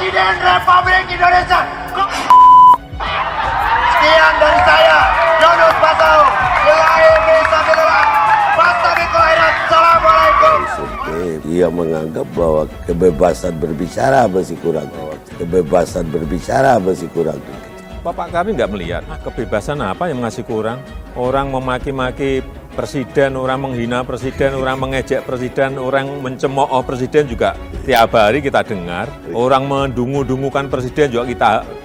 Presiden Republik Indonesia. Sekian dari saya, Yunus Pasau. Assalamualaikum. Dia menganggap bahwa kebebasan berbicara masih kurang. Bapak kami nggak melihat kebebasan apa yang masih kurang. Orang memaki-maki presiden, orang menghina presiden, orang mengejek presiden, orang mencemooh presiden juga tiap hari kita dengar. Orang mendungu-dungukan presiden juga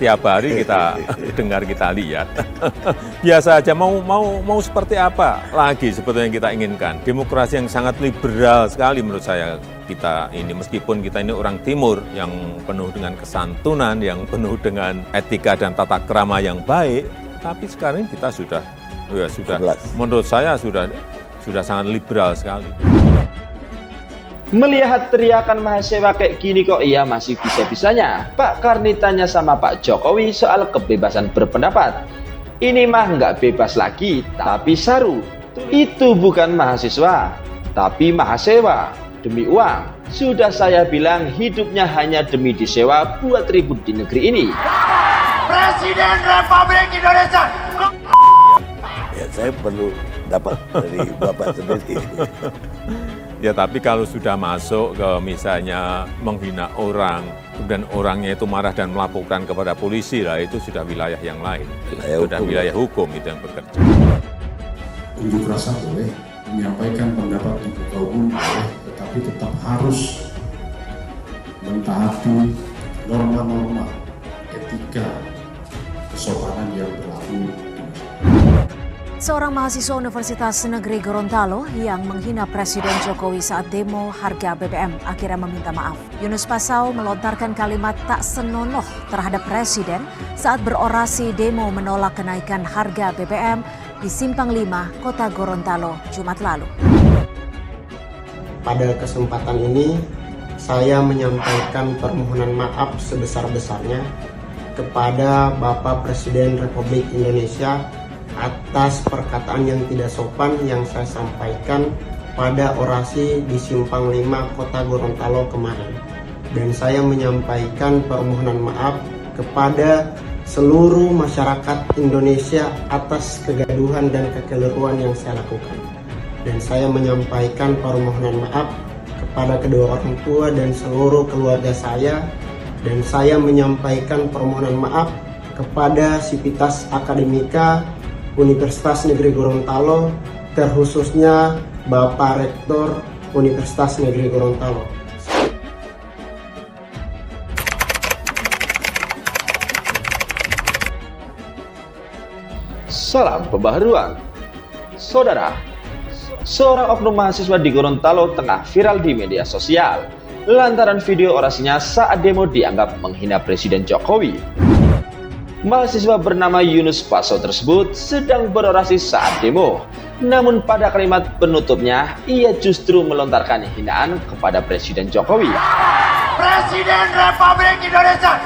tiap hari kita dengar, kita lihat. Biasa aja, mau seperti apa lagi sebetulnya yang kita inginkan. Demokrasi yang sangat liberal sekali menurut saya kita ini, meskipun kita ini orang timur yang penuh dengan kesantunan, yang penuh dengan etika dan tata krama yang baik, tapi sekarang kita sudah menurut saya sudah sangat liberal sekali. Melihat teriakan mahasiswa kayak gini kok iya masih bisa-bisanya Pak Karni tanya sama Pak Jokowi soal kebebasan berpendapat. Ini mah nggak bebas lagi, tapi saru. Itu bukan mahasiswa, tapi mahasewa. Demi uang, sudah saya bilang hidupnya hanya demi disewa buat ribut di negeri ini. Presiden Republik Indonesia. Ya, saya perlu dapat dari Bapak sendiri. Ya, tapi kalau sudah masuk ke misalnya menghina orang, kemudian orangnya itu marah dan melaporkan kepada polisi, lah itu sudah wilayah yang lain. Wilayah hukum itu yang bekerja. Unjuk rasa boleh, menyampaikan pendapat di muka umum boleh, tetapi tetap harus mentaati norma-norma etika kesopanan yang berlaku. Seorang mahasiswa Universitas Negeri Gorontalo yang menghina Presiden Jokowi saat demo harga BBM akhirnya meminta maaf. Yunus Pasau melontarkan kalimat tak senonoh terhadap Presiden saat berorasi demo menolak kenaikan harga BBM di Simpang 5, Kota Gorontalo, Jumat lalu. Pada kesempatan ini, saya menyampaikan permohonan maaf sebesar-besarnya kepada Bapak Presiden Republik Indonesia atas perkataan yang tidak sopan yang saya sampaikan pada orasi di Simpang 5 Kota Gorontalo kemarin. Dan saya menyampaikan permohonan maaf kepada seluruh masyarakat Indonesia atas kegaduhan dan kekeliruan yang saya lakukan. Dan saya menyampaikan permohonan maaf kepada kedua orang tua dan seluruh keluarga saya. Dan saya menyampaikan permohonan maaf kepada Sivitas Akademika Universitas Negeri Gorontalo, terkhususnya Bapak Rektor Universitas Negeri Gorontalo. Salam pembaharuan. Saudara, seorang oknum mahasiswa di Gorontalo tengah viral di media sosial lantaran video orasinya saat demo dianggap menghina Presiden Jokowi. Mahasiswa bernama Yunus Pasau tersebut sedang berorasi saat demo. Namun pada kalimat penutupnya, ia justru melontarkan hinaan kepada Presiden Jokowi. Presiden Republik Indonesia.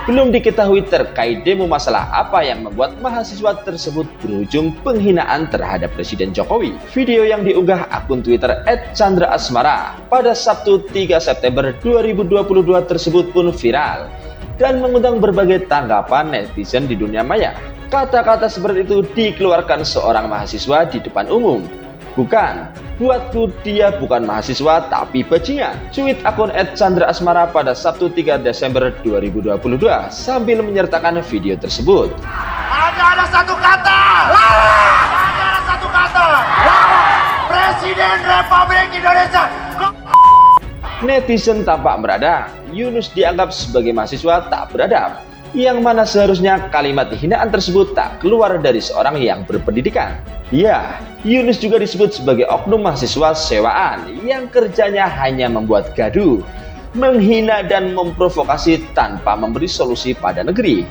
Belum diketahui terkait demo masalah apa yang membuat mahasiswa tersebut berujung penghinaan terhadap Presiden Jokowi. Video yang diunggah akun Twitter @chandraasmara pada Sabtu 3 September 2022 tersebut pun viral dan mengundang berbagai tanggapan netizen di dunia maya. Kata-kata seperti itu dikeluarkan seorang mahasiswa di depan umum. Bukan, buatku dia bukan mahasiswa tapi bajingan. Tweet akun @chandraasmara pada Sabtu 3 Desember 2022 sambil menyertakan video tersebut. Ada satu kata. Ada satu kata. Presiden Republik Indonesia. Netizen tampak beradab. Yunus dianggap sebagai mahasiswa tak beradab, yang mana seharusnya kalimat hinaan tersebut tak keluar dari seorang yang berpendidikan. Ya, Yunus juga disebut sebagai oknum mahasiswa sewaan yang kerjanya hanya membuat gaduh, menghina dan memprovokasi tanpa memberi solusi pada negeri.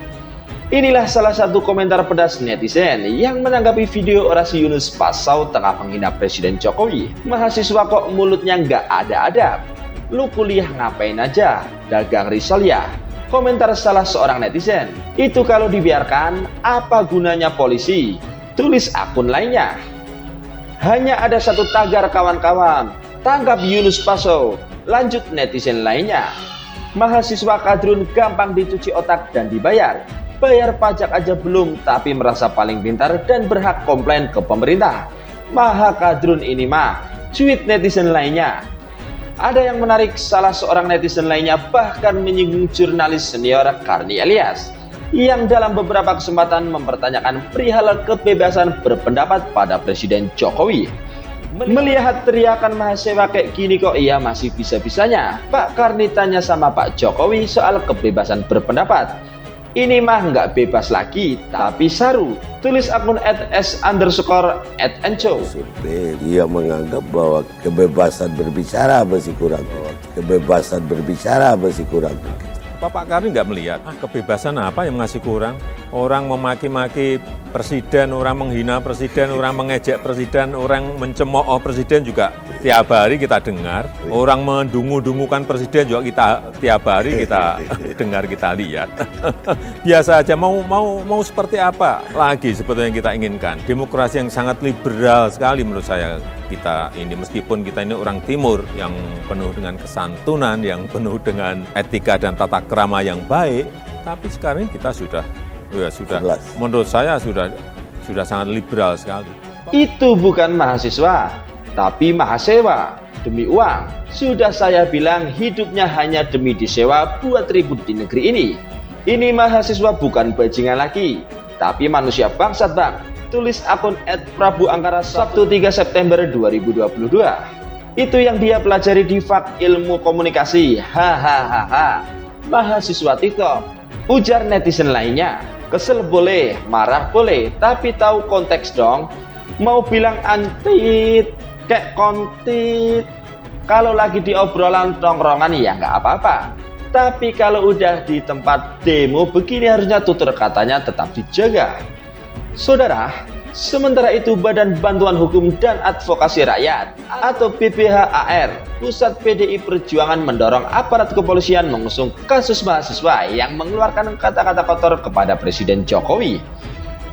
Inilah salah satu komentar pedas netizen yang menanggapi video orasi Yunus Pasau tengah menghina Presiden Jokowi. Mahasiswa kok mulutnya nggak ada adab? Lu kuliah ngapain aja? Dagang risol ya? Komentar salah seorang netizen. Itu kalau dibiarkan, apa gunanya polisi? Tulis akun lainnya. Hanya ada satu tagar kawan-kawan. Tangkap Yunus Pasau. Lanjut netizen lainnya. Mahasiswa kadrun gampang dicuci otak dan dibayar. Bayar pajak aja belum, tapi merasa paling pintar dan berhak komplain ke pemerintah. Maha kadrun ini mah, cuit netizen lainnya. Ada yang menarik, salah seorang netizen lainnya bahkan menyinggung jurnalis senior Karni Elias yang dalam beberapa kesempatan mempertanyakan perihal kebebasan berpendapat pada Presiden Jokowi. Melihat teriakan mahasiswa kayak gini kok iya masih bisa-bisanya Pak Karni tanya sama Pak Jokowi soal kebebasan berpendapat. Ini mah nggak bebas lagi, tapi saru. Tulis akun @s__@enco. Dia menganggap bahwa kebebasan berbicara masih kurang. Kebebasan berbicara masih kurang. Pak Karni nggak melihat kebebasan apa yang masih kurang. Orang memaki-maki presiden, orang menghina presiden, orang mengejek presiden, orang mencemooh presiden juga tiap hari kita dengar. Orang mendungu-dungukan presiden juga kita tiap hari kita dengar, kita lihat. Biasa aja, mau seperti apa lagi sebetulnya yang kita inginkan. Demokrasi yang sangat liberal sekali menurut saya kita ini, meskipun kita ini orang timur yang penuh dengan kesantunan, yang penuh dengan etika dan tata krama yang baik, tapi sekarang kita sudah menurut saya sudah sangat liberal sekali. Itu bukan mahasiswa, tapi mahasewa. Demi uang, sudah saya bilang hidupnya hanya demi disewa buat ribut di negeri ini. Ini mahasiswa bukan bajingan lagi, tapi manusia bangsat bang. Tulis akun @prabuangkara Sabtu 3 September 2022. Itu yang dia pelajari di Fak Ilmu Komunikasi. Hahaha. Mahasiswa TikTok. Ujar netizen lainnya. Kesel boleh, marah boleh, tapi tahu konteks dong. Mau bilang antit, kayak kontit. Kalau lagi di obrolan tongkrongan ya nggak apa-apa. Tapi kalau udah di tempat demo begini harusnya tutur katanya tetap dijaga. Saudara, sementara itu Badan Bantuan Hukum dan Advokasi Rakyat atau BPHAR, Pusat PDI Perjuangan mendorong aparat kepolisian mengusung kasus mahasiswa yang mengeluarkan kata-kata kotor kepada Presiden Jokowi.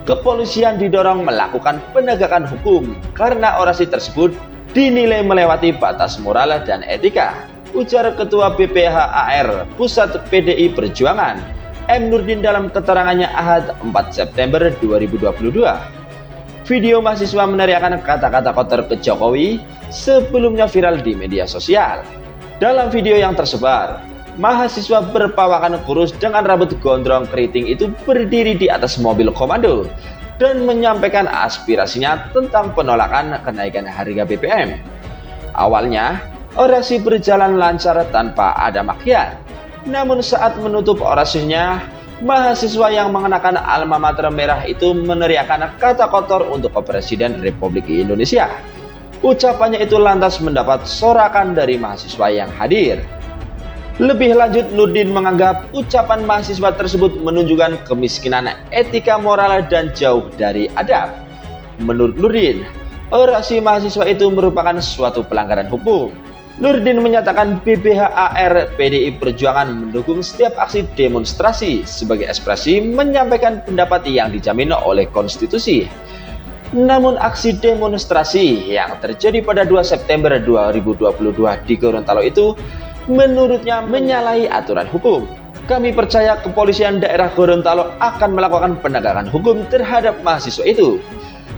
Kepolisian didorong melakukan penegakan hukum karena orasi tersebut dinilai melewati batas moral dan etika, ujar Ketua BPHAR Pusat PDI Perjuangan M. Nurdin dalam keterangannya Ahad 4 September 2022. Video mahasiswa meneriakkan kata-kata kotor ke Jokowi sebelumnya viral di media sosial. Dalam video yang tersebar, mahasiswa berpawakan kurus dengan rambut gondrong keriting itu berdiri di atas mobil komando dan menyampaikan aspirasinya tentang penolakan kenaikan harga BBM. Awalnya, orasi berjalan lancar tanpa ada makian. Namun saat menutup orasinya, mahasiswa yang mengenakan alma mater merah itu meneriakkan kata kotor untuk Presiden Republik Indonesia. Ucapannya itu lantas mendapat sorakan dari mahasiswa yang hadir. Lebih lanjut, Nurdin menganggap ucapan mahasiswa tersebut menunjukkan kemiskinan etika moral dan jauh dari adab. Menurut Nurdin, orasi mahasiswa itu merupakan suatu pelanggaran hukum. Nurdin menyatakan BPHAR PDI Perjuangan mendukung setiap aksi demonstrasi sebagai ekspresi menyampaikan pendapat yang dijamin oleh konstitusi. Namun aksi demonstrasi yang terjadi pada 2 September 2022 di Gorontalo itu menurutnya menyalahi aturan hukum. Kami percaya kepolisian daerah Gorontalo akan melakukan penegakan hukum terhadap mahasiswa itu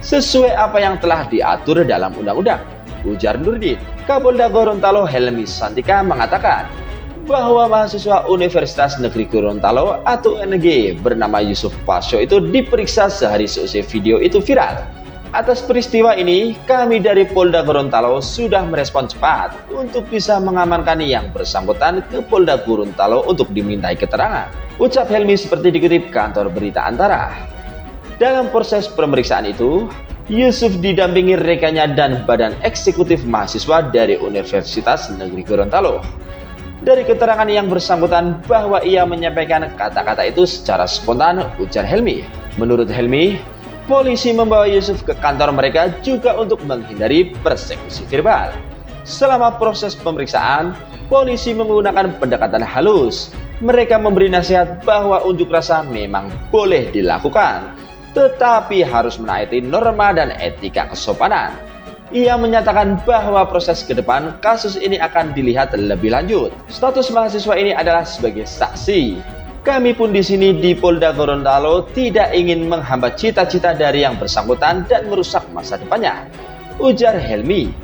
sesuai apa yang telah diatur dalam undang-undang, ujar Nurdin. Kapolda Gorontalo Helmi Santika mengatakan bahwa mahasiswa Universitas Negeri Gorontalo atau UNG bernama Yusuf Pasyo itu diperiksa sehari seusai video itu viral. Atas peristiwa ini, kami dari Polda Gorontalo sudah merespon cepat untuk bisa mengamankan yang bersangkutan ke Polda Gorontalo untuk dimintai keterangan. Ucap Helmi seperti dikutip kantor berita Antara. Dalam proses pemeriksaan itu, Yusuf didampingi rekannya dan badan eksekutif mahasiswa dari Universitas Negeri Gorontalo. Dari keterangan yang bersangkutan bahwa ia menyampaikan kata-kata itu secara spontan, ujar Helmi. Menurut Helmi, polisi membawa Yusuf ke kantor mereka juga untuk menghindari persekusi verbal. Selama proses pemeriksaan, polisi menggunakan pendekatan halus. Mereka memberi nasihat bahwa unjuk rasa memang boleh dilakukan, tetapi harus menaati norma dan etika kesopanan. Ia menyatakan bahwa proses ke depan kasus ini akan dilihat lebih lanjut. Status mahasiswa ini adalah sebagai saksi. Kami pun di sini di Polda Gorontalo tidak ingin menghambat cita-cita dari yang bersangkutan dan merusak masa depannya, ujar Helmi.